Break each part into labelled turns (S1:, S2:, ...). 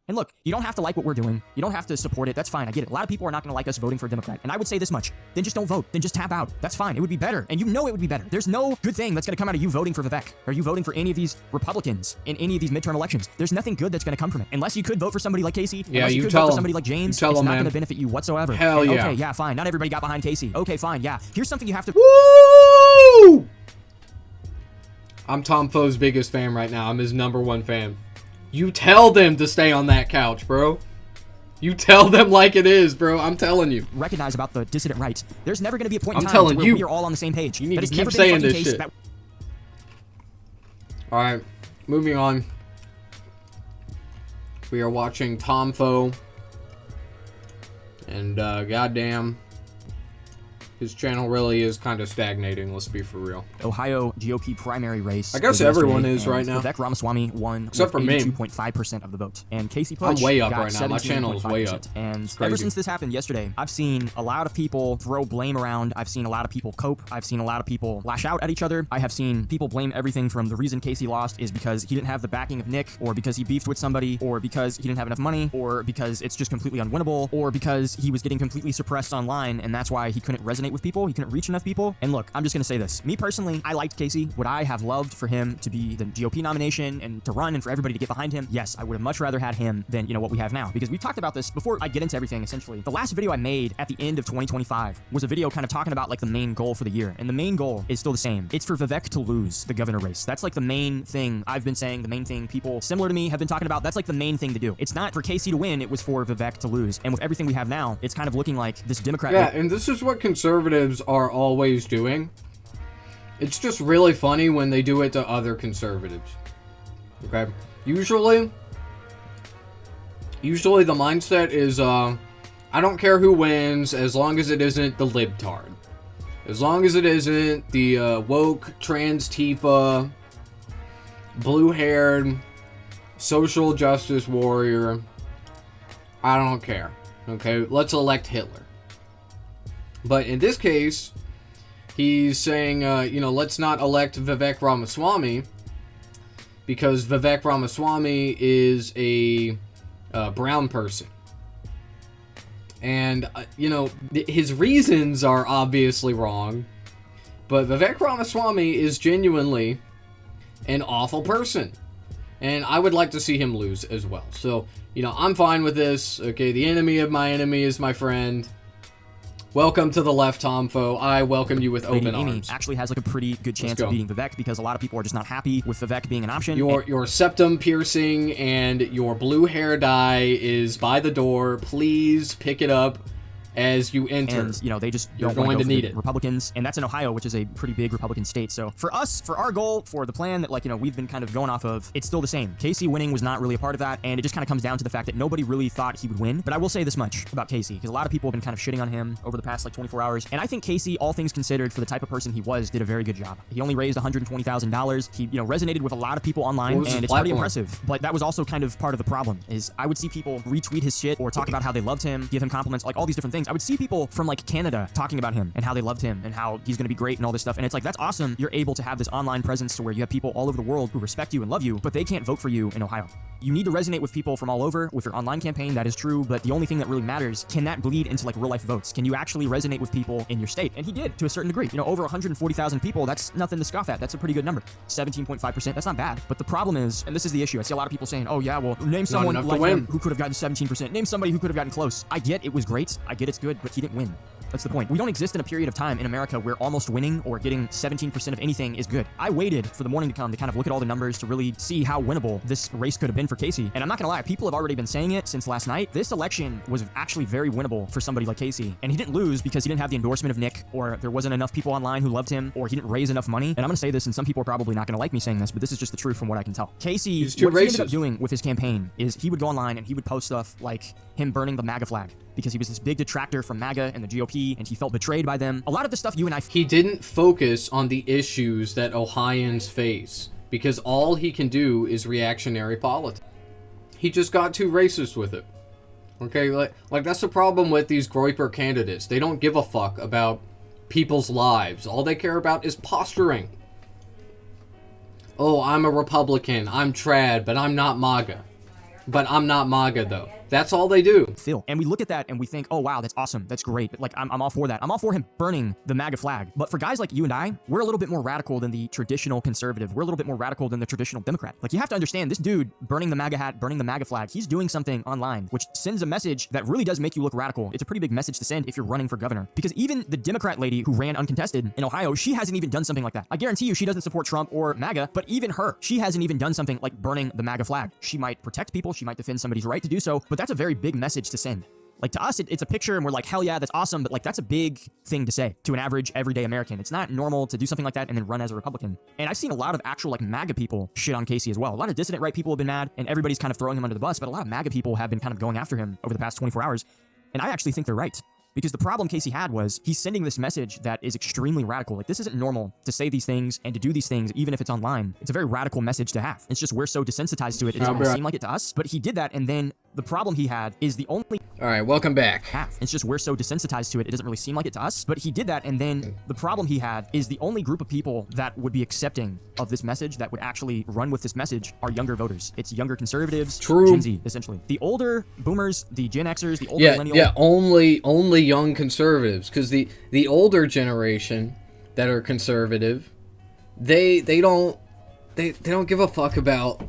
S1: And look, you don't have to like what we're doing. You don't have to support it. That's fine. I get it. A lot of people are not going to like us voting for a Democrat. And I would say this much. Then just don't vote. Then just tap out. That's fine. It would be better. And you know it would be better. There's no good thing that's going to come out of you voting for Vivek or you voting for any of these Republicans in any of these midterm elections. There's nothing good that's going to come from it. Unless you could vote for somebody like Casey.
S2: Yeah,
S1: unless you could vote for somebody like James. It's not going to benefit you whatsoever.
S2: Hell
S1: and,
S2: yeah.
S1: Okay, yeah, fine. Not everybody got behind Casey. Okay, fine. Yeah. Here's something you have to...
S2: Woo! I'm Tom Foe's biggest fan right now. I'm his #1 fan. You tell them to stay on that couch, bro. You tell them like it is, bro. I'm telling you.
S1: Recognize about the dissident rights. There's never going to be a point in
S2: I'm
S1: time
S2: telling
S1: where
S2: you,
S1: we are all on the same page.
S2: You need to keep saying this shit. Alright, moving on. We are watching Tom Foe. And, goddamn, his channel really is kind of stagnating, let's be for real.
S1: Ohio GOP primary race.
S2: I guess everyone is right now.
S1: Vivek Ramaswamy won
S2: except for me.
S1: 82.5% of the vote. And Casey Putsch
S2: I'm way up
S1: got
S2: right now. My channel is way up.
S1: And ever since this happened yesterday, I've seen a lot of people throw blame around. I've seen a lot of people cope. I've seen a lot of people lash out at each other. I have seen people blame everything from the reason Casey lost is because he didn't have the backing of Nick, or because he beefed with somebody, or because he didn't have enough money, or because it's just completely unwinnable, or because he was getting completely suppressed online and that's why he couldn't resonate with people. He couldn't reach enough people. And look, I'm just gonna say this. Me personally, I liked Casey. Would I have loved for him to be the GOP nomination and to run and for everybody to get behind him? Yes, I would have much rather had him than, what we have now. Because we talked about this before I get into everything, essentially. The last video I made at the end of 2025 was a video kind of talking about like the main goal for the year. And the main goal is still the same. It's for Vivek to lose the governor race. That's like the main thing I've been saying, the main thing people similar to me have been talking about. That's like the main thing to do. It's not for Casey to win, it was for Vivek to lose. And with everything we have now, it's kind of looking like this Democrat...
S2: Yeah, and this is what conservatives are always doing. It's just really funny when they do it to other conservatives. Okay? Usually the mindset is, I don't care who wins as long as it isn't the libtard. As long as it isn't the woke, trans Tifa, blue-haired, social justice warrior. I don't care. Okay? Let's elect Hitler. But in this case, he's saying, let's not elect Vivek Ramaswamy because Vivek Ramaswamy is a brown person. And, his reasons are obviously wrong, but Vivek Ramaswamy is genuinely an awful person. And I would like to see him lose as well. So, I'm fine with this. Okay, the enemy of my enemy is my friend. Welcome to the left, Tom Foe. I welcome you with open arms.
S1: Actually has like a pretty good chance of beating Vivek because a lot of people are just not happy with Vivek being an option.
S2: Your septum piercing and your blue hair dye is by the door. Please pick it up as you enter.
S1: And, they just don't want to need it. Republicans, and that's in Ohio, which is a pretty big Republican state. So for us, for our goal, for the plan that, we've been kind of going off of, it's still the same. Casey winning was not really a part of that, and it just kind of comes down to the fact that nobody really thought he would win. But I will say this much about Casey, because a lot of people have been kind of shitting on him over the past, 24 hours, and I think Casey, all things considered, for the type of person he was, did a very good job. He only raised $120,000. He, resonated with a lot of people online, and it's pretty impressive. But that was also kind of part of the problem, is I would see people retweet his shit or talk about how they loved him, give him compliments, all these different things. I would see people from Canada talking about him and how they loved him and how he's going to be great and all this stuff. And it's that's awesome. You're able to have this online presence to where you have people all over the world who respect you and love you, but they can't vote for you in Ohio. You need to resonate with people from all over with your online campaign. That is true. But the only thing that really matters, can that bleed into real life votes? Can you actually resonate with people in your state? And he did to a certain degree. Over 140,000 people, that's nothing to scoff at. That's a pretty good number. 17.5%, that's not bad. But the problem is, and this is the issue, I see a lot of people saying, oh yeah, well, name someone like him who could have gotten 17%. Name somebody who could have gotten close. I get it was great. I get it's good, but he didn't win. That's the point. We don't exist in a period of time in America where almost winning or getting 17% of anything is good. I waited for the morning to come to kind of look at all the numbers to really see how winnable this race could have been for Casey. And I'm not gonna lie, people have already been saying it since last night. This election was actually very winnable for somebody like Casey. And he didn't lose because he didn't have the endorsement of Nick, or there wasn't enough people online who loved him, or he didn't raise enough money. And I'm gonna say this, and some people are probably not gonna like me saying this, but this is just the truth from what I can tell. Casey, what he ended up doing with his campaign is he would go online and he would post stuff like him burning the MAGA flag, because he was this big detractor from MAGA and the GOP, and he felt betrayed by them. A lot of the stuff you and I...
S2: He didn't focus on the issues that Ohioans face, because all he can do is reactionary politics. He just got too racist with it. Okay, like that's the problem with these Groyper candidates. They don't give a fuck about people's lives. All they care about is posturing. Oh, I'm a Republican. I'm trad, but I'm not MAGA. but I'm not MAGA though. That's all they do.
S1: Phil. And we look at that and we think, oh wow, that's awesome. That's great. Like, I'm all for that. I'm all for him burning the MAGA flag. But for guys like you and I, we're a little bit more radical than the traditional conservative. We're a little bit more radical than the traditional Democrat. Like, you have to understand, this dude burning the MAGA hat, burning the MAGA flag, he's doing something online, which sends a message that really does make you look radical. It's a pretty big message to send if you're running for governor. Because even the Democrat lady who ran uncontested in Ohio, she hasn't even done something like that. I guarantee you she doesn't support Trump or MAGA, but even her, she hasn't even done something like burning the MAGA flag. She might protect people, she might defend somebody's right to do so, but that's a very big message to send. Like, to us, it's a picture and we're like, hell yeah, that's awesome, but like, that's a big thing to say to an average everyday American. It's not normal to do something like that and then run as a Republican. And I've seen a lot of actual like MAGA people shit on Casey as well. A lot of dissident right people have been mad and everybody's kind of throwing him under the bus, but a lot of MAGA people have been kind of going after him over the past 24 hours. And I actually think they're right. Because the problem Casey had was he's sending this message that is extremely radical. Like, this isn't normal to say these things and to do these things, even if it's online. It's a very radical message to have. It's just we're so desensitized to it. It doesn't really seem like it to us. But he did that, and then the problem he had is the only...
S2: All right, welcome back.
S1: It's just we're so desensitized to it, it doesn't really seem like it to us. But he did that, and then the problem he had is the only group of people that would be accepting of this message, that would actually run with this message, are younger voters. It's younger conservatives,
S2: True.
S1: Gen Z, essentially. The older boomers, the Gen Xers, the older millennials...
S2: Yeah, only young conservatives, because the older generation that are conservative, they don't give a fuck about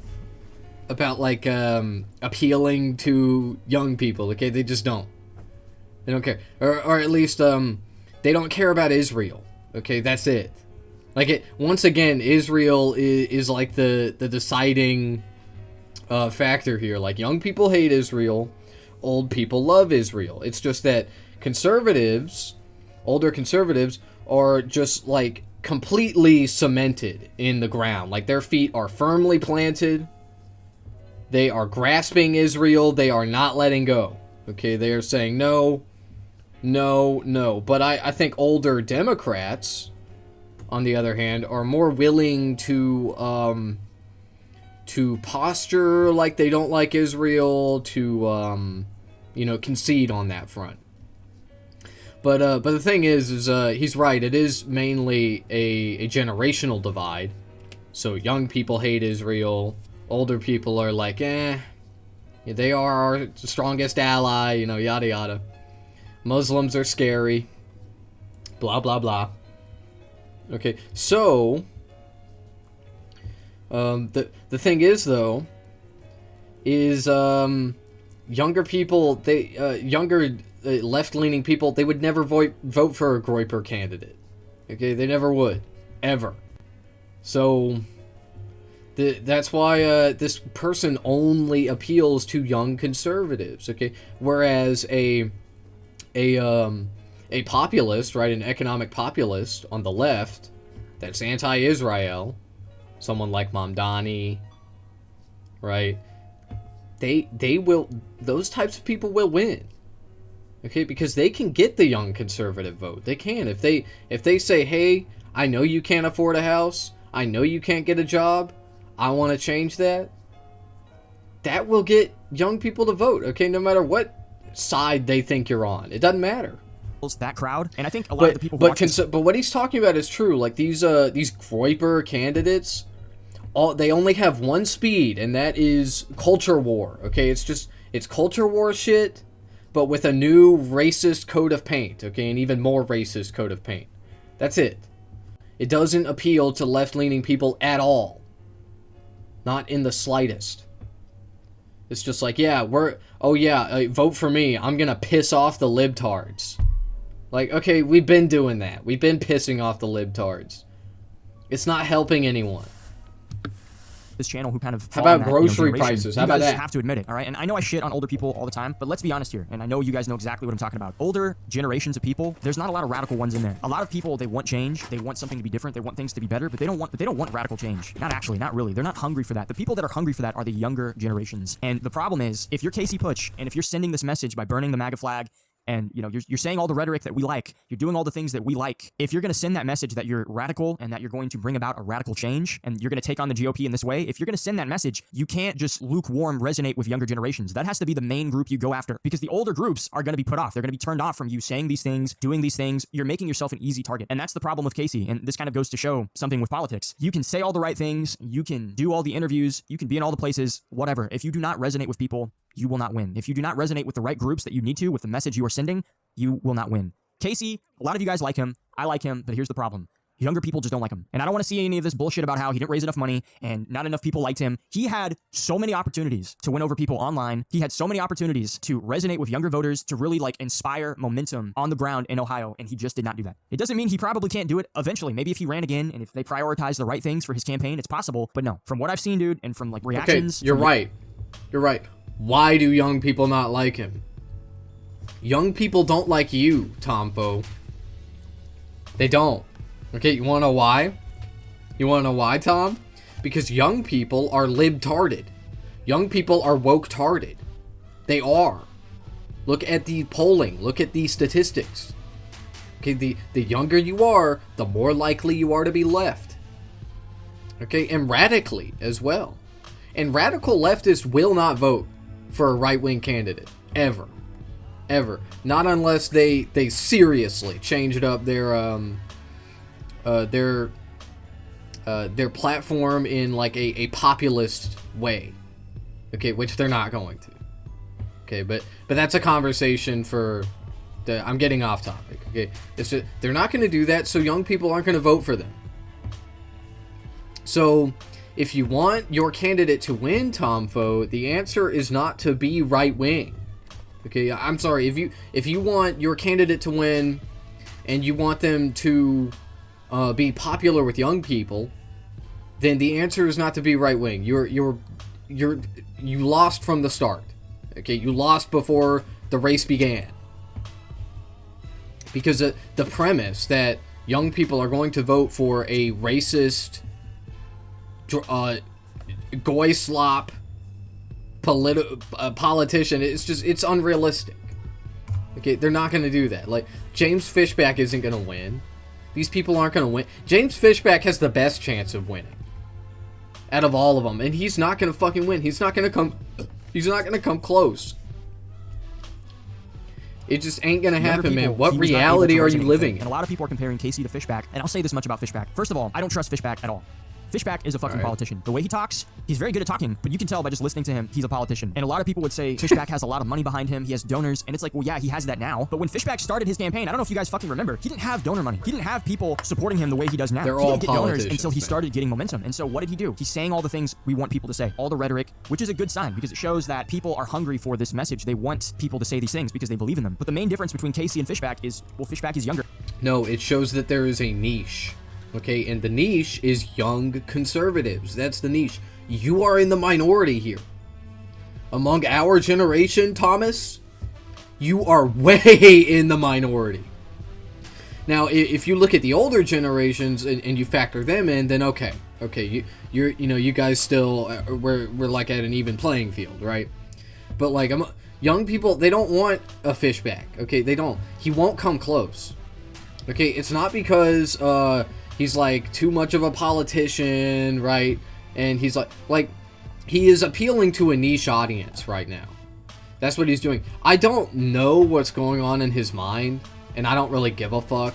S2: like appealing to young people. Okay, they just don't. They don't care, or at least they don't care about Israel. Okay, that's it. Like, once again, Israel is like the deciding factor here. Like, young people hate Israel, old people love Israel. It's just that conservatives, older conservatives, are just like completely cemented in the ground. Like, their feet are firmly planted. They are grasping Israel. They are not letting go. Okay, they are saying no, no, no. But I think older Democrats, on the other hand, are more willing to posture like they don't like Israel, to concede on that front. But the thing is he's right. It is mainly a generational divide. So young people hate Israel. Older people are like, they are our strongest ally, yada yada. Muslims are scary. Blah, blah, blah. Okay, so the thing is, though, is younger people, younger left-leaning people, they would never vote for a Groyper candidate. Okay, they never would, ever. So that's why this person only appeals to young conservatives. Okay, whereas a populist, right, an economic populist on the left that's anti-Israel, someone like Mamdani, right, they will, those types of people will win. Okay, because they can get the young conservative vote. They can. If they say, hey, I know you can't afford a house, I know you can't get a job, I want to change that, that will get young people to vote, okay, no matter what side they think you're on. It doesn't matter.
S1: That crowd, and I think a lot of the people
S2: but what he's talking about is true. Like, these Groyper candidates, they only have one speed, and that is culture war. Okay, it's culture war shit, but with a new racist coat of paint. Okay, an even more racist coat of paint. That's it. It doesn't appeal to left-leaning people at all. Not in the slightest. It's just like, vote for me. I'm gonna piss off the libtards. Like, okay, we've been doing that. We've been pissing off the libtards. It's not helping anyone.
S1: This channel who kind of
S2: how about grocery prices? How about that?
S1: You have to admit it, all right? And I know I shit on older people all the time, but let's be honest here. And I know you guys know exactly what I'm talking about. Older generations of people, there's not a lot of radical ones in there. A lot of people, they want change, they want something to be different, they want things to be better, but they don't want radical change. Not actually, not really. They're not hungry for that. The people that are hungry for that are the younger generations. And the problem is, if you're Casey Putsch, and if you're sending this message by burning the MAGA flag, and you're saying all the rhetoric that we like, you're doing all the things that we like. If you're going to send that message that you're radical and that you're going to bring about a radical change and you're going to take on the GOP in this way, if you're going to send that message, you can't just lukewarm resonate with younger generations. That has to be the main group you go after, because the older groups are going to be put off. They're going to be turned off from you saying these things, doing these things. You're making yourself an easy target. And that's the problem with Casey. And this kind of goes to show something with politics. You can say all the right things, you can do all the interviews, you can be in all the places, whatever. If you do not resonate with people, you will not win. If you do not resonate with the right groups that you need to, with the message you are sending, you will not win. Casey, a lot of you guys like him. I like him, but here's the problem. Younger people just don't like him. And I don't want to see any of this bullshit about how he didn't raise enough money and not enough people liked him. He had so many opportunities to win over people online. He had so many opportunities to resonate with younger voters, to really inspire momentum on the ground in Ohio, and he just did not do that. It doesn't mean he probably can't do it eventually. Maybe if he ran again and if they prioritize the right things for his campaign, it's possible. But no, from what I've seen, dude, and from reactions...
S2: Okay, you're right. You're right. Why do young people not like him? Young people don't like you, Tomfo. They don't. Okay, you wanna know why? You wanna know why, Tom? Because young people are libtarded. Young people are woke-tarded. They are. Look at the polling. Look at the statistics. Okay, the younger you are, the more likely you are to be left. Okay, and radically as well. And radical leftists will not vote for a right-wing candidate. Ever. Ever. Not unless they seriously changed up their platform in a populist way. Okay, which they're not going to. Okay, but that's a conversation for I'm getting off topic. Okay, they're not going to do that, so young people aren't going to vote for them. So if you want your candidate to win, Tomfo, the answer is not to be right wing. Okay, I'm sorry, if you want your candidate to win and you want them to be popular with young people, then the answer is not to be right wing. You lost from the start. Okay, you lost before the race began. Because the premise that young people are going to vote for a racist, goy slop politician, it's unrealistic. Okay, they're not going to do that. James Fishback isn't going to win. These people aren't going to win. James Fishback has the best chance of winning out of all of them, and he's not going to fucking win. He's not going to come close. It just ain't going to happen, man. What reality are you living in?
S1: And a lot of people are comparing Casey to Fishback, and I'll say this much about Fishback. First of all, I don't trust Fishback at all. Fishback is a fucking politician. The way he talks, he's very good at talking, but you can tell by just listening to him, he's a politician. And a lot of people would say Fishback has a lot of money behind him, he has donors, and it's well, yeah, he has that now. But when Fishback started his campaign, I don't know if you guys fucking remember, he didn't have donor money. He didn't have people supporting him the way he does now.
S2: They're
S1: he
S2: all
S1: didn't get donors
S2: politicians,
S1: until he started getting momentum. And so what did he do? He's saying all the things we want people to say, all the rhetoric, which is a good sign because it shows that people are hungry for this message. They want people to say these things because they believe in them. But the main difference between Casey and Fishback is, well, Fishback is younger.
S2: No, it shows that there is a niche. Okay, and the niche is young conservatives. That's the niche. You are in the minority here. Among our generation, Thomas, you are way in the minority. Now, if you look at the older generations and you factor them in, then okay, you guys still we're at an even playing field, right? But young people, they don't want a Fishback. Okay, they don't. He won't come close. Okay, it's not because he's too much of a politician, right? And he's he is appealing to a niche audience right now. That's what he's doing. I don't know what's going on in his mind, and I don't really give a fuck.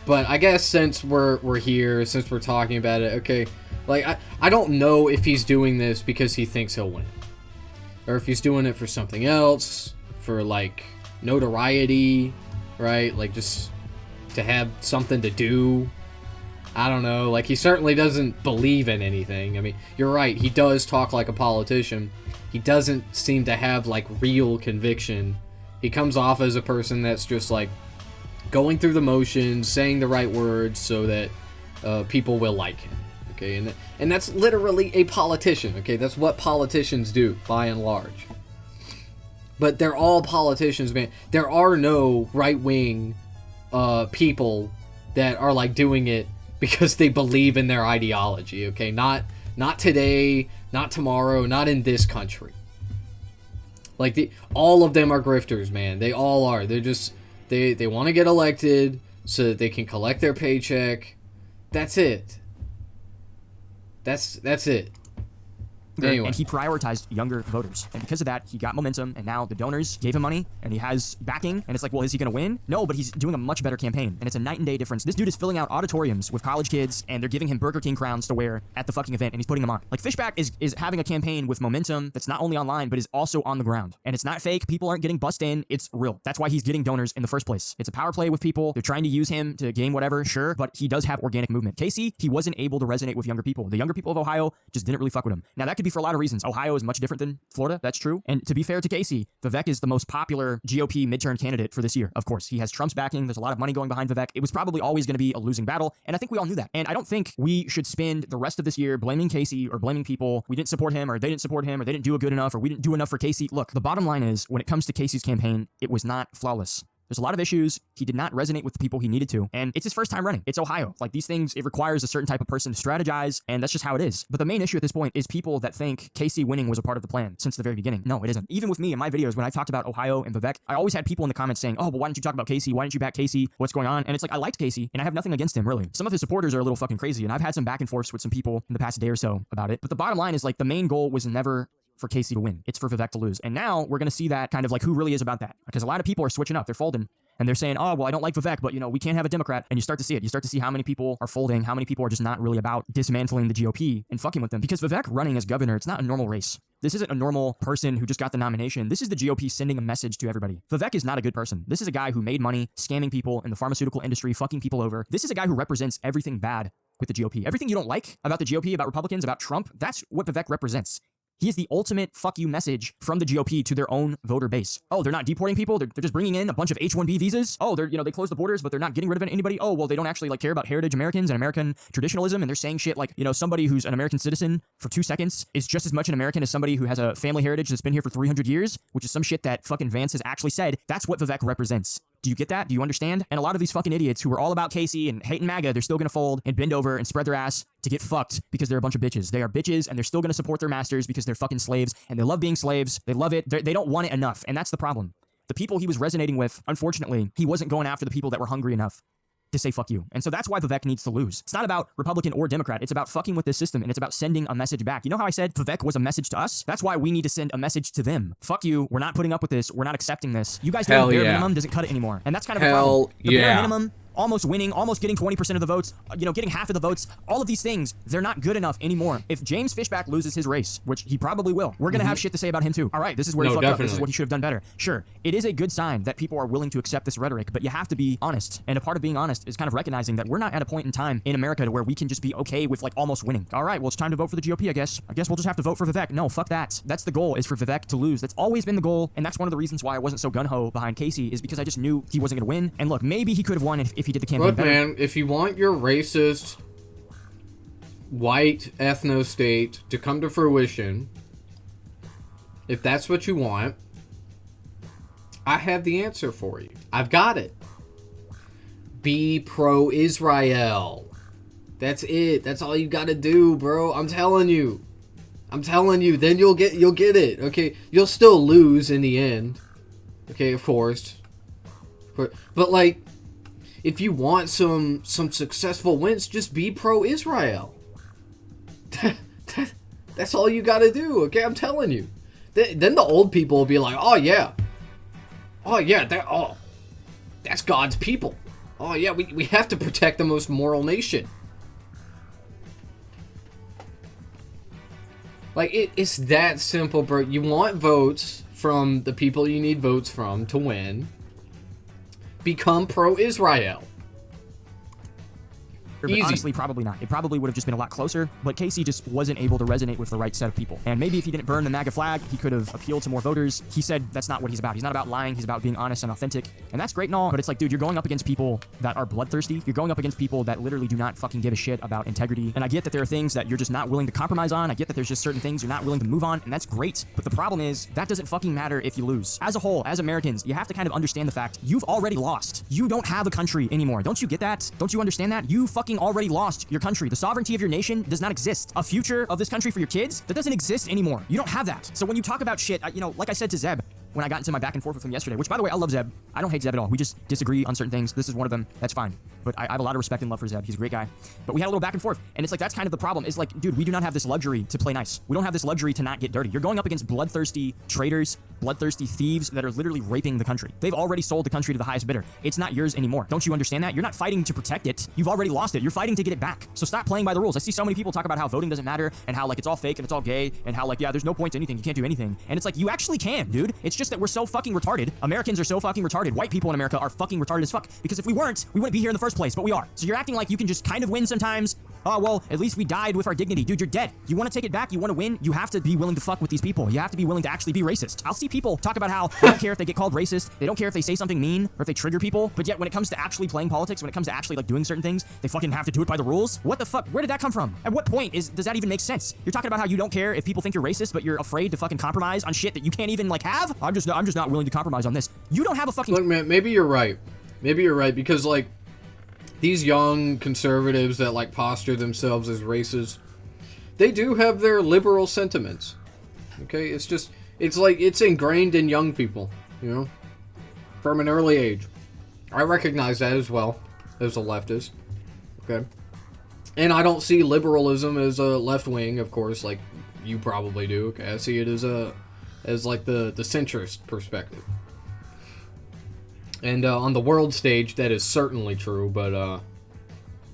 S2: But I guess since we're here, since we're talking about it, okay, I don't know if he's doing this because he thinks he'll win, or if he's doing it for something else, for notoriety, right? Just to have something to do. I don't know, he certainly doesn't believe in anything. I mean, you're right, he does talk like a politician. He doesn't seem to have, real conviction. He comes off as a person that's just, going through the motions, saying the right words so that people will like him, okay? And that's literally a politician, okay? That's what politicians do, by and large. But they're all politicians, man. There are no right-wing people that are, doing it because they believe in their ideology, okay? Not today, not tomorrow, not in this country. Like, all of them are grifters, man. They all are. They're just, they want to get elected so that they can collect their paycheck. That's it. That's it. Anyway.
S1: And he prioritized younger voters. And because of that, he got momentum, and now the donors gave him money, and he has backing, and it's like, well, is he going to win? No, but he's doing a much better campaign, and it's a night and day difference. This dude is filling out auditoriums with college kids, and they're giving him Burger King crowns to wear at the fucking event, and he's putting them on. Like, Fishback is having a campaign with momentum that's not only online, but is also on the ground. And it's not fake. People aren't getting bussed in. It's real. That's why he's getting donors in the first place. It's a power play with people. They're trying to use him to gain whatever, sure, but he does have organic movement. Casey, he wasn't able to resonate with younger people. The younger people of Ohio just didn't really fuck with him. Now, that could be for a lot of reasons. Ohio is much different than Florida. That's true. And to be fair to Casey, Vivek is the most popular GOP midterm candidate for this year. Of course, he has Trump's backing. There's a lot of money going behind Vivek. It was probably always going to be a losing battle. And I think we all knew that. And I don't think we should spend the rest of this year blaming Casey or blaming people. We didn't support him, or they didn't support him, or they didn't do a good enough, or we didn't do enough for Casey. Look, the bottom line is, when it comes to Casey's campaign, it was not flawless. There's a lot of issues. He did not resonate with the people he needed to. And it's his first time running. It's Ohio. Like, these things, it requires a certain type of person to strategize, and that's just how it is. But the main issue at this point is people that think Casey winning was a part of the plan since the very beginning. No, it isn't. Even with me in my videos, when I talked about Ohio and Vivek, I always had people in the comments saying, oh, but why didn't you talk about Casey? Why didn't you back Casey? What's going on? And it's like, I liked Casey, and I have nothing against him, really. Some of his supporters are a little fucking crazy, and I've had some back and forths with some people in the past day or so about it. But the bottom line is, like, the main goal was never for Casey to win. It's for Vivek to lose. And now we're going to see that kind of like who really is about that. Because a lot of people are switching up. They're folding. And they're saying, oh, well, I don't like Vivek, but, you know, we can't have a Democrat. And you start to see it. You start to see how many people are folding, how many people are just not really about dismantling the GOP and fucking with them. Because Vivek running as governor, it's not a normal race. This isn't a normal person who just got the nomination. This is the GOP sending a message to everybody. Vivek is not a good person. This is a guy who made money scamming people in the pharmaceutical industry, fucking people over. This is a guy who represents everything bad with the GOP. Everything you don't like about the GOP, about Republicans, about Trump, that's what Vivek represents. He is the ultimate fuck you message from the GOP to their own voter base. Oh, they're not deporting people. They're just bringing in a bunch of H-1B visas. Oh, they closed the borders, but they're not getting rid of anybody. Oh, well, they don't actually care about heritage Americans and American traditionalism. And they're saying shit like, somebody who's an American citizen for 2 seconds is just as much an American as somebody who has a family heritage that's been here for 300 years, which is some shit that fucking Vance has actually said. That's what Vivek represents. Do you get that? Do you understand? And a lot of these fucking idiots who are all about Casey and hating MAGA, they're still gonna fold and bend over and spread their ass to get fucked because they're a bunch of bitches. They are bitches, and they're still gonna support their masters because they're fucking slaves, and they love being slaves. They love it. They don't want it enough, and that's the problem. The people he was resonating with, unfortunately, he wasn't going after the people that were hungry enough to say fuck you. And so that's why Vivek needs to lose. It's not about Republican or Democrat. It's about fucking with this system, and it's about sending a message back. You know how I said Vivek was a message to us? That's why we need to send a message to them. Fuck you. We're not putting up with this. We're not accepting this. You guys know the bare minimum doesn't cut it anymore. And that's kind of a problem. The bare minimum, almost winning, almost getting 20% of the votes, getting half of the votes, all of these things, they're not good enough anymore. If James Fishback loses his race, which he probably will, we're going to have shit to say about him too. All right, this is where he fucked up. This is what he should have done better. Sure, it is a good sign that people are willing to accept this rhetoric, but you have to be honest. And a part of being honest is kind of recognizing that we're not at a point in time in America to where we can just be okay with like almost winning. All right, well, it's time to vote for the GOP, I guess. I guess we'll just have to vote for Vivek. No, fuck that. That's the goal, is for Vivek to lose. That's always been the goal, and that's one of the reasons why I wasn't so gung-ho behind Casey, is because I just knew he wasn't going to win. And look, maybe he could have won if he did the campaign better.
S2: Man, if you want your racist white ethno-state to come to fruition, if that's what you want, I have the answer for you. I've got it. Be pro-Israel. That's it. That's all you gotta do, bro. I'm telling you. Then you'll get it. Okay, you'll still lose in the end. Okay, of course. But like, if you want some successful wins, just be pro-Israel. That's all you gotta do, okay? I'm telling you. Then the old people will be like, oh yeah, that's God's people. Oh yeah, we have to protect the most moral nation. Like, it's that simple, bro. You want votes from the people you need votes from to win. Become pro-Israel.
S1: But honestly, probably not. It probably would have just been a lot closer, but Casey just wasn't able to resonate with the right set of people. And maybe if he didn't burn the MAGA flag, he could have appealed to more voters. He said that's not what he's about. He's not about lying. He's about being honest and authentic. And that's great and all, but it's like, dude, you're going up against people that are bloodthirsty. You're going up against people that literally do not fucking give a shit about integrity. And I get that there are things that you're just not willing to compromise on. I get that there's just certain things you're not willing to move on, and that's great. But the problem is, that doesn't fucking matter if you lose. As a whole, as Americans, you have to kind of understand the fact you've already lost. You don't have a country anymore. Don't you get that? Don't you understand that? You fucking already lost your country. The sovereignty of your nation does not exist. A future of this country for your kids, that doesn't exist anymore. You don't have that. So when you talk about shit, like I said to Zeb, when I got into my back and forth with him yesterday, which by the way, I love Zeb. I don't hate Zeb at all. We just disagree on certain things. This is one of them. That's fine. But I have a lot of respect and love for Zeb. He's a great guy. But we had a little back and forth. And it's like, that's kind of the problem. It's like, dude, we do not have this luxury to play nice. We don't have this luxury to not get dirty. You're going up against bloodthirsty traitors, bloodthirsty thieves that are literally raping the country. They've already sold the country to the highest bidder. It's not yours anymore. Don't you understand that? You're not fighting to protect it. You've already lost it. You're fighting to get it back. So stop playing by the rules. I see so many people talk about how voting doesn't matter and how like it's all fake and it's all gay and how like, yeah, there's no point to anything. You can't do anything. And it's like, you actually can, dude. It's just that we're so fucking retarded. Americans are so fucking retarded. White people in America are fucking retarded as fuck. Because if we weren't, we wouldn't be here in the first place, but we are. So you're acting like you can just kind of win sometimes. Oh, well, at least we died with our dignity. Dude, you're dead. You want to take it back? You want to win? You have to be willing to fuck with these people. You have to be willing to actually be racist. I'll see people talk about how they don't care if they get called racist. They don't care if they say something mean or if they trigger people. But yet when it comes to actually playing politics, when it comes to actually like doing certain things, they fucking have to do it by the rules. What the fuck? Where did that come from? At what point does that even make sense? You're talking about how you don't care if people think you're racist, but you're afraid to fucking compromise on shit that you can't even like have? I'm just not willing to compromise on this. You don't have a fucking...
S2: Look, man, maybe you're right. Maybe you're right because like these young conservatives that like posture themselves as racist, they do have their liberal sentiments. Okay, it's like it's ingrained in young people, you know, from an early age. I recognize that as well as a leftist. Okay, and I don't see liberalism as a left wing, of course, like you probably do. Okay, I see it as like the centrist perspective. And on the world stage, that is certainly true, but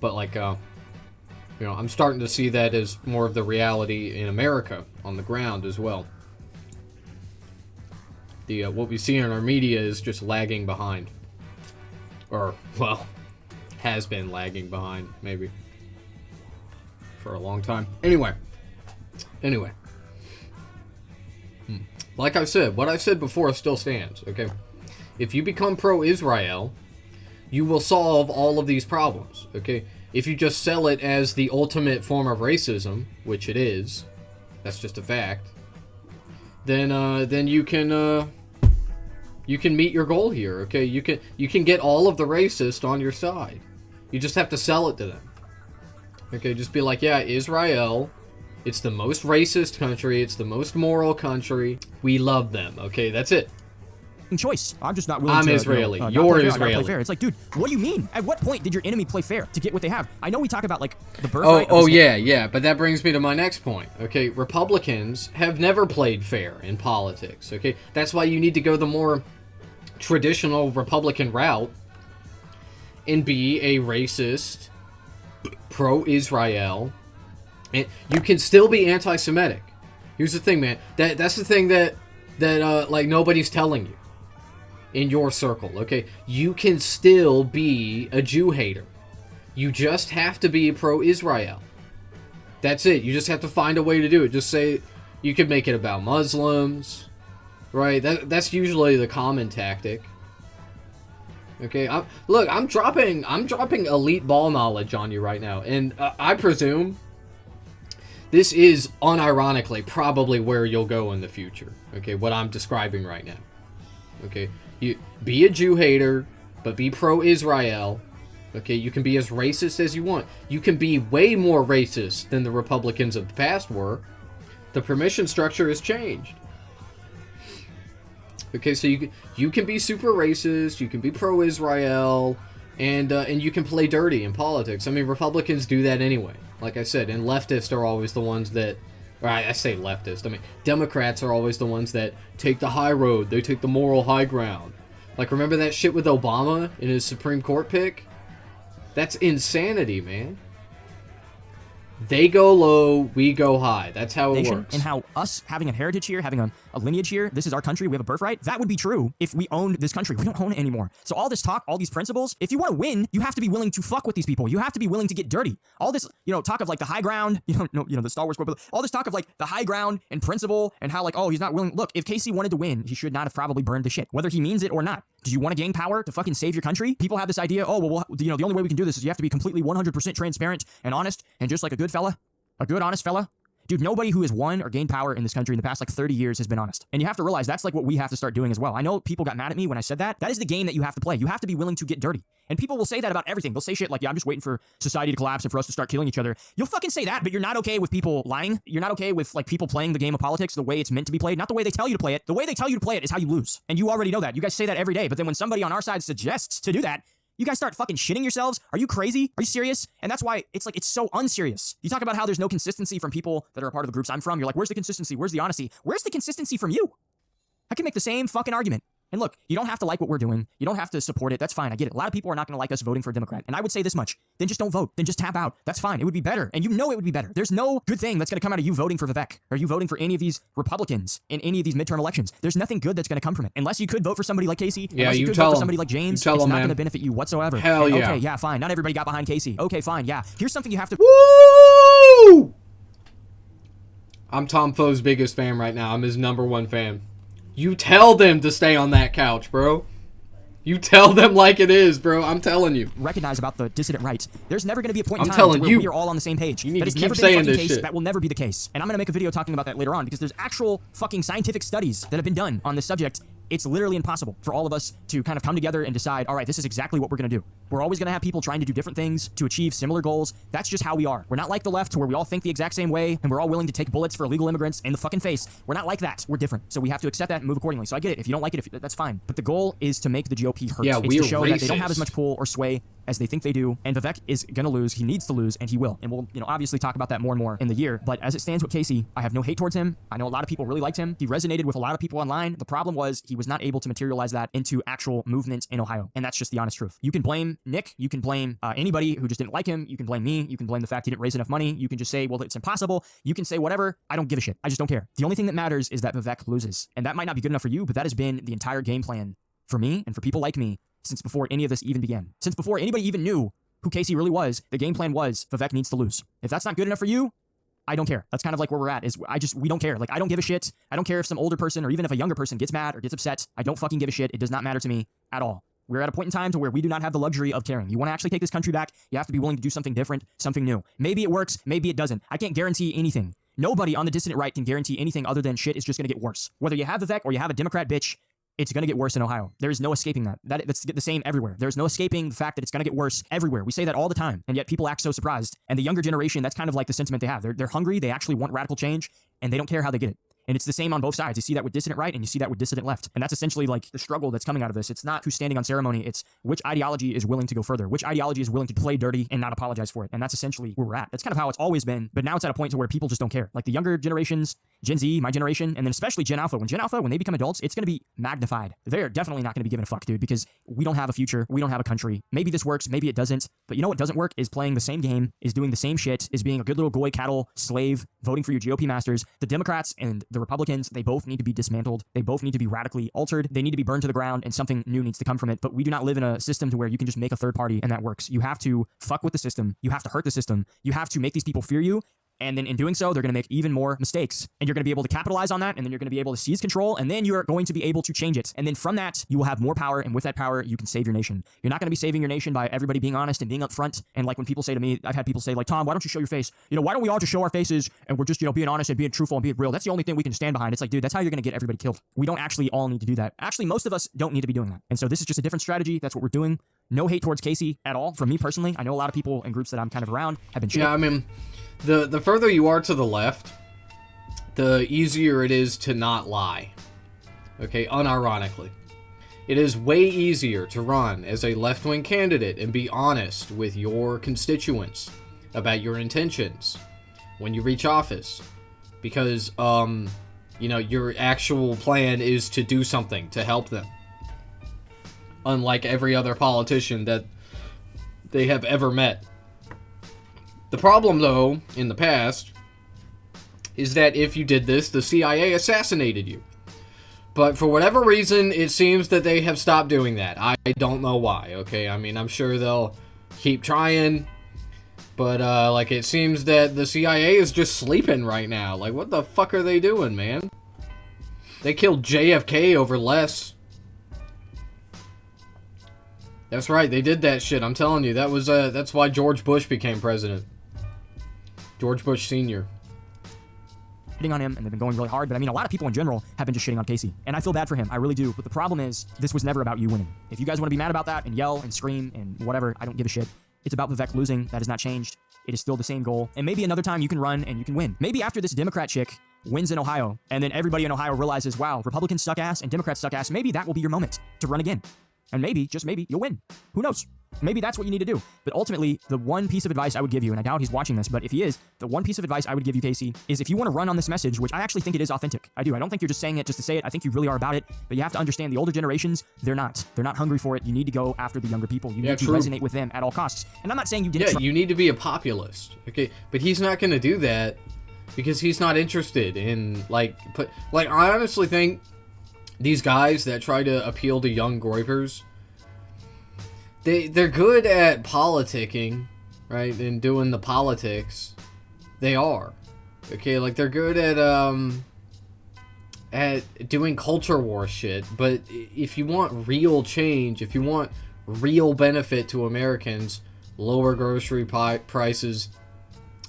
S2: like, you know, I'm starting to see that as more of the reality in America on the ground as well. The what we see in our media is just lagging behind, or well, has been lagging behind maybe for a long time. Anyway. Like I said, what I said before still stands. Okay. If you become pro-Israel, you will solve all of these problems, okay? If you just sell it as the ultimate form of racism, which it is, that's just a fact, then you can meet your goal here, okay? You can get all of the racists on your side. You just have to sell it to them. Okay, just be like, yeah, Israel, it's the most racist country, it's the most moral country. We love them, okay? That's it.
S1: Choice. I'm just not willing to...
S2: I'm Israeli. You're Israeli.
S1: Play fair. It's like, dude, what do you mean? At what point did your enemy play fair to get what they have? I know we talk about, like, the birthright...
S2: Yeah. But that brings me to my next point. Okay, Republicans have never played fair in politics. Okay, that's why you need to go the more traditional Republican route and be a racist, pro-Israel, and you can still be anti-Semitic. Here's the thing, man. That's the thing that like nobody's telling you in your circle, okay? You can still be a Jew hater. You just have to be pro-Israel. That's it. You just have to find a way to do it. Just say, you could make it about Muslims, right? That's usually the common tactic. Okay, I'm dropping elite ball knowledge on you right now, and I presume this is unironically probably where you'll go in the future. Okay, what I'm describing right now. Okay, you be a Jew hater, but be pro-Israel. Okay, you can be as racist as you want. You can be way more racist than the Republicans of the past were. The permission structure has changed. Okay, so you can be super racist, you can be pro-Israel, and you can play dirty in politics. I mean, Republicans do that anyway. Like I said, and leftists are always the ones that... Or I say leftist. I mean, Democrats are always the ones that take the high road. They take the moral high ground. Like, remember that shit with Obama in his Supreme Court pick? That's insanity, man. They go low, we go high. That's how it works.
S1: And how us having a heritage here, having a lineage here, this is our country, we have a birthright, that would be true if we owned this country. We don't own it anymore. So all this talk, all these principles, if you want to win, you have to be willing to fuck with these people. You have to be willing to get dirty. All this, talk of like the high ground, the Star Wars quote, but all this talk of like the high ground and principle and how like, oh, he's not willing. Look, if Casey wanted to win, he should not have probably burned the shit, whether he means it or not. Do you want to gain power to fucking save your country? People have this idea, oh, well, the only way we can do this is you have to be completely 100% transparent and honest and just like a good fella. A good, honest fella? Dude, nobody who has won or gained power in this country in the past like 30 years has been honest. And you have to realize that's like what we have to start doing as well. I know people got mad at me when I said that. That is the game that you have to play. You have to be willing to get dirty. And people will say that about everything. They'll say shit like, yeah, I'm just waiting for society to collapse and for us to start killing each other. You'll fucking say that, but you're not okay with people lying. You're not okay with like people playing the game of politics the way it's meant to be played, not the way they tell you to play it. The way they tell you to play it is how you lose. And you already know that. You guys say that every day. But then when somebody on our side suggests to do that, you guys start fucking shitting yourselves? Are you crazy? Are you serious? And that's why it's like, it's so unserious. You talk about how there's no consistency from people that are a part of the groups I'm from. You're like, where's the consistency? Where's the honesty? Where's the consistency from you? I can make the same fucking argument. And look, you don't have to like what we're doing. You don't have to support it. That's fine. I get it. A lot of people are not going to like us voting for a Democrat. And I would say this much. Then just don't vote. Then just tap out. That's fine. It would be better. And you know it would be better. There's no good thing that's going to come out of you voting for Vivek or you voting for any of these Republicans in any of these midterm elections. There's nothing good that's going to come from it. Unless you could vote for somebody like Casey.
S2: Yeah,
S1: unless you could vote for somebody like James. It's not going to benefit you whatsoever.
S2: Hell
S1: and,
S2: yeah.
S1: Okay, yeah, fine. Not everybody got behind Casey. Okay, fine. Yeah. Here's something you have to...
S2: Woo! I'm Tom Foe's biggest fan right now. I'm his #1 fan. You tell them to stay on that couch, bro. You tell them like it is, bro. I'm telling you.
S1: Recognize about the dissident rights. There's never going to be a point in
S2: I'm
S1: time
S2: telling
S1: where
S2: you,
S1: we are all on the same page.
S2: You need
S1: that
S2: to
S1: has
S2: keep
S1: never been
S2: saying
S1: the fucking
S2: this
S1: case.
S2: shit.
S1: That will never be the case. And I'm going to make a video talking about that later on because there's actual fucking scientific studies that have been done on this subject. It's literally impossible for all of us to kind of come together and decide, all right, this is exactly what we're going to do. We're always going to have people trying to do different things to achieve similar goals. That's just how we are. We're not like the left where we all think the exact same way and we're all willing to take bullets for illegal immigrants in the fucking face. We're not like that. We're different. So we have to accept that and move accordingly. So I get it. If you don't like it, that's fine. But the goal is to make the GOP hurt.
S2: Yeah,
S1: it's to show
S2: racist.
S1: that they don't have as much pull or sway as they think they do, and Vivek is gonna lose. He needs to lose, and he will. And we'll, obviously talk about that more and more in the year. But as it stands with Casey, I have no hate towards him. I know a lot of people really liked him. He resonated with a lot of people online. The problem was he was not able to materialize that into actual movement in Ohio, and that's just the honest truth. You can blame Nick. You can blame anybody who just didn't like him. You can blame me. You can blame the fact he didn't raise enough money. You can just say, well, it's impossible. You can say whatever. I don't give a shit. I just don't care. The only thing that matters is that Vivek loses, and that might not be good enough for you, but that has been the entire game plan for me and for people like me since before any of this even began. Since before anybody even knew who Casey really was, the game plan was Vivek needs to lose. If that's not good enough for you, I don't care. That's kind of like where we're at. We don't care. Like, I don't give a shit. I don't care if some older person or even if a younger person gets mad or gets upset. I don't fucking give a shit. It does not matter to me at all. We're at a point in time to where we do not have the luxury of caring. You want to actually take this country back, you have to be willing to do something different, something new. Maybe it works, maybe it doesn't. I can't guarantee anything. Nobody on the dissident right can guarantee anything other than shit is just going to get worse. Whether you have Vivek or you have a Democrat bitch, it's going to get worse in Ohio. There is no escaping that. That's the same everywhere. There's no escaping the fact that it's going to get worse everywhere. We say that all the time, and yet people act so surprised. And the younger generation, that's kind of like the sentiment they have. They're hungry, they actually want radical change, and they don't care how they get it. And it's the same on both sides. You see that with dissident right, and you see that with dissident left. And that's essentially like the struggle that's coming out of this. It's not who's standing on ceremony. It's which ideology is willing to go further. Which ideology is willing to play dirty and not apologize for it. And that's essentially where we're at. That's kind of how it's always been. But now it's at a point to where people just don't care. Like the younger generations, Gen Z, my generation, and then especially Gen Alpha. When they become adults, it's going to be magnified. They're definitely not going to be giving a fuck, dude, because we don't have a future. We don't have a country. Maybe this works. Maybe it doesn't. But you know what doesn't work is playing the same game, is doing the same shit, is being a good little goy cattle slave, voting for your GOP masters. The Democrats and the Republicans, they both need to be dismantled. They both need to be radically altered. They need to be burned to the ground, and something new needs to come from it. But we do not live in a system to where you can just make a third party and that works. You have to fuck with the system. You have to hurt the system. You have to make these people fear you. And then in doing so, they're going to make even more mistakes. And you're going to be able to capitalize on that. And then you're going to be able to seize control. And then you're going to be able to change it. And then from that, you will have more power. And with that power, you can save your nation. You're not going to be saving your nation by everybody being honest and being upfront. And like when people say to me, I've had people say like, Tom, why don't you show your face? Why don't we all just show our faces and we're just, being honest and being truthful and being real? That's the only thing we can stand behind. It's like, dude, that's how you're going to get everybody killed. We don't actually all need to do that. Actually, most of us don't need to be doing that. And so this is just a different strategy. That's what we're doing. No hate towards Casey at all. From me personally, I know a lot of people in groups that I'm kind of around have been shit.
S2: Yeah, I mean, the further you are to the left, the easier it is to not lie. Okay, unironically. It is way easier to run as a left-wing candidate and be honest with your constituents about your intentions when you reach office. Because, your actual plan is to do something to help them. Unlike every other politician that they have ever met. The problem, though, in the past, is that if you did this, the CIA assassinated you. But for whatever reason, it seems that they have stopped doing that. I don't know why, okay? I mean, I'm sure they'll keep trying, but, it seems that the CIA is just sleeping right now. Like, what the fuck are they doing, man? They killed JFK over less. That's right, they did that shit, I'm telling you. That's why George Bush became president. George Bush Sr.
S1: shitting on him, and they've been going really hard. But I mean, a lot of people in general have been just shitting on Casey, and I feel bad for him. I really do. But the problem is, this was never about you winning. If you guys want to be mad about that and yell and scream and whatever, I don't give a shit. It's about Vivek losing. That has not changed. It is still the same goal. And maybe another time you can run and you can win. Maybe after this Democrat chick wins in Ohio, and then everybody in Ohio realizes, wow, Republicans suck ass and Democrats suck ass, maybe that will be your moment to run again. And maybe, just maybe, you'll win. Who knows? Maybe that's what you need to do. But ultimately, the one piece of advice I would give you, and I doubt he's watching this, but if he is, the one piece of advice I would give you, Casey, is if you want to run on this message, which I actually think it is authentic. I do. I don't think you're just saying it just to say it. I think you really are about it. But you have to understand the older generations, they're not. They're not hungry for it. You need to go after the younger people. You need to resonate with them at all costs. And I'm not saying you didn't.
S2: Yeah, you need to be a populist. Okay, but he's not going to do that because he's not interested in, I honestly think these guys that try to appeal to young groypers, they're good at politicking, right, and doing the politics. They are. Okay, like, they're good at doing culture war shit, but if you want real change, if you want real benefit to Americans, lower grocery prices,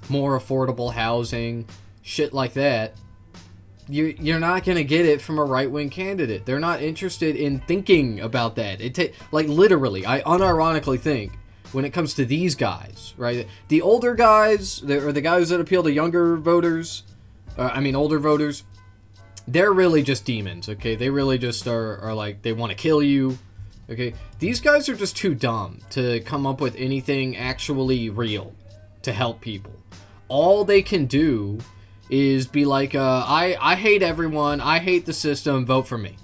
S2: more affordable housing, shit like that, you're not going to get it from a right-wing candidate. They're not interested in thinking about that. Literally, I unironically think, when it comes to these guys, right, the older guys, or the guys that appeal to younger voters, older voters, they're really just demons, okay? They really just are like, they want to kill you, okay? These guys are just too dumb to come up with anything actually real to help people. All they can do is be like, I hate everyone, I hate the system, vote for me.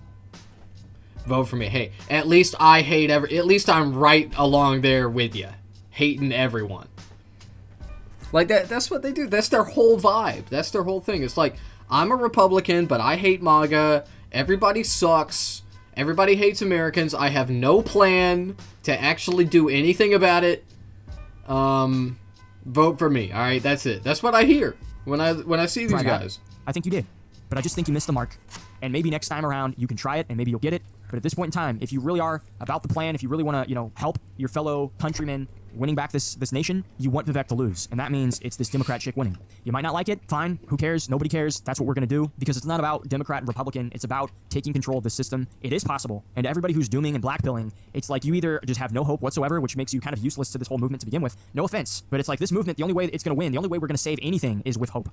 S2: Vote for me. Hey, at least at least I'm right along there with you, hating everyone. Like, that's what they do. That's their whole vibe. That's their whole thing. It's like, I'm a Republican, but I hate MAGA, everybody sucks, everybody hates Americans, I have no plan to actually do anything about it, vote for me, alright? That's it. That's what I hear when I see these guys.
S1: I think you did, but I just think you missed the mark. And maybe next time around you can try it and maybe you'll get it. But at this point in time, if you really are about the plan, if you really want to, help your fellow countrymen winning back this nation, you want Vivek to lose. And that means it's this Democrat chick winning. You might not like it. Fine. Who cares? Nobody cares. That's what we're going to do, because it's not about Democrat and Republican. It's about taking control of the system. It is possible. And everybody who's dooming and blackpilling, it's like you either just have no hope whatsoever, which makes you kind of useless to this whole movement to begin with. No offense. But it's like this movement, the only way it's going to win, the only way we're going to save anything is with hope.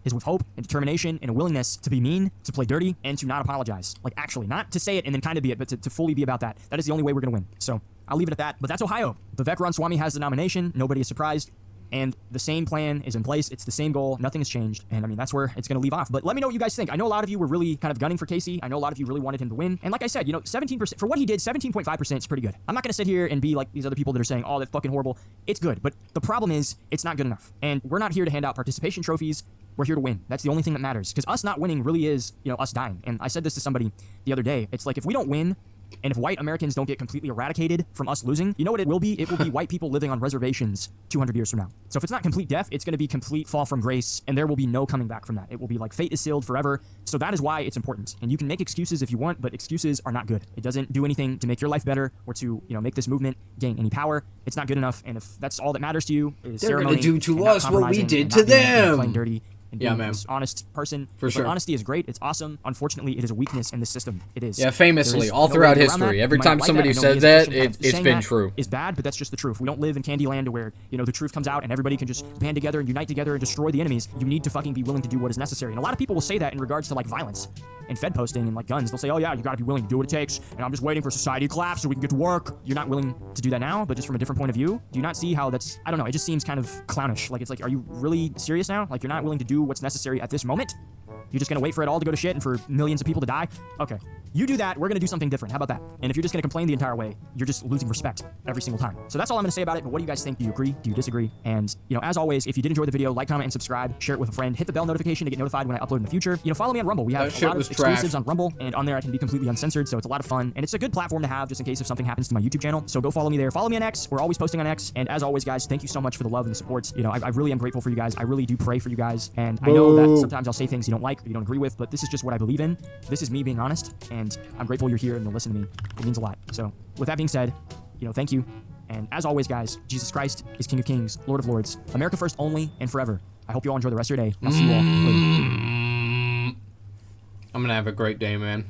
S1: Is with hope and determination and a willingness to be mean, to play dirty, and to not apologize. Like, actually, not to say it and then kind of be it, but to fully be about that. That is the only way we're going to win. So I'll leave it at that. But that's Ohio. Vivek Ramaswamy has the nomination. Nobody is surprised. And the same plan is in place. It's the same goal. Nothing has changed. And I mean, that's where it's going to leave off. But let me know what you guys think. I know a lot of you were really kind of gunning for Casey. I know a lot of you really wanted him to win. And like I said, 17%, for what he did, 17.5% is pretty good. I'm not going to sit here and be like these other people that are saying, oh, that's fucking horrible. It's good. But the problem is, it's not good enough. And we're not here to hand out participation trophies. We're here to win. That's the only thing that matters. Because us not winning really is, us dying. And I said this to somebody the other day. It's like, if we don't win, and if white Americans don't get completely eradicated from us losing, you know what it will be? It will be white people living on reservations 200 years from now. So if it's not complete death, it's going to be complete fall from grace, and there will be no coming back from that. It will be like fate is sealed forever. So that is why it's important. And you can make excuses if you want, but excuses are not good. It doesn't do anything to make your life better or to, make this movement gain any power. It's not good enough. And if that's all that matters to you, is
S2: they're
S1: ceremony,
S2: going to do to us what we did to them.
S1: Playing dirty.
S2: Yeah, man.
S1: Honest person.
S2: For sure.
S1: Honesty is great. It's awesome. Unfortunately, it is a weakness in the system. It is.
S2: Yeah, famously, all throughout history. Every time somebody says that, it's been true.
S1: It's bad, but that's just the truth. We don't live in Candyland where, the truth comes out and everybody can just band together and unite together and destroy the enemies. You need to fucking be willing to do what is necessary. And a lot of people will say that in regards to, violence and Fed posting and, guns. They'll say, oh, yeah, you gotta be willing to do what it takes, and I'm just waiting for society to collapse so we can get to work. You're not willing to do that now, but just from a different point of view? Do you not see how that's, I don't know, it just seems kind of clownish. It's like, are you really serious now? You're not willing to do what's necessary at this moment? You're just gonna wait for it all to go to shit and for millions of people to die? Okay. You do that, we're gonna do something different. How about that? And if you're just gonna complain the entire way, you're just losing respect every single time. So that's all I'm gonna say about it, but what do you guys think? Do you agree? Do you disagree? And, as always, if you did enjoy the video, like, comment, and subscribe, share it with a friend, hit the bell notification to get notified when I upload in the future. Follow me on Rumble. We have a lot of exclusives on Rumble, and on there I can be completely uncensored, so it's a lot of fun, and it's a good platform to have just in case if something happens to my YouTube channel. So go follow me there. Follow me on X. We're always posting on X, and as always, guys, thank you so much for the love and the support. I really am grateful for you guys. I really do pray for you guys, and I know that sometimes I'll say things you don't like or you don't agree with, but this is just what I believe in. This is me being honest, and I'm grateful you're here and you'll listen to me. It means a lot. So with that being said, thank you. And as always, guys, Jesus Christ is King of Kings, Lord of Lords, America first only and forever. I hope you all enjoy the rest of your day. I'll see you all later.
S2: I'm gonna have a great day, man.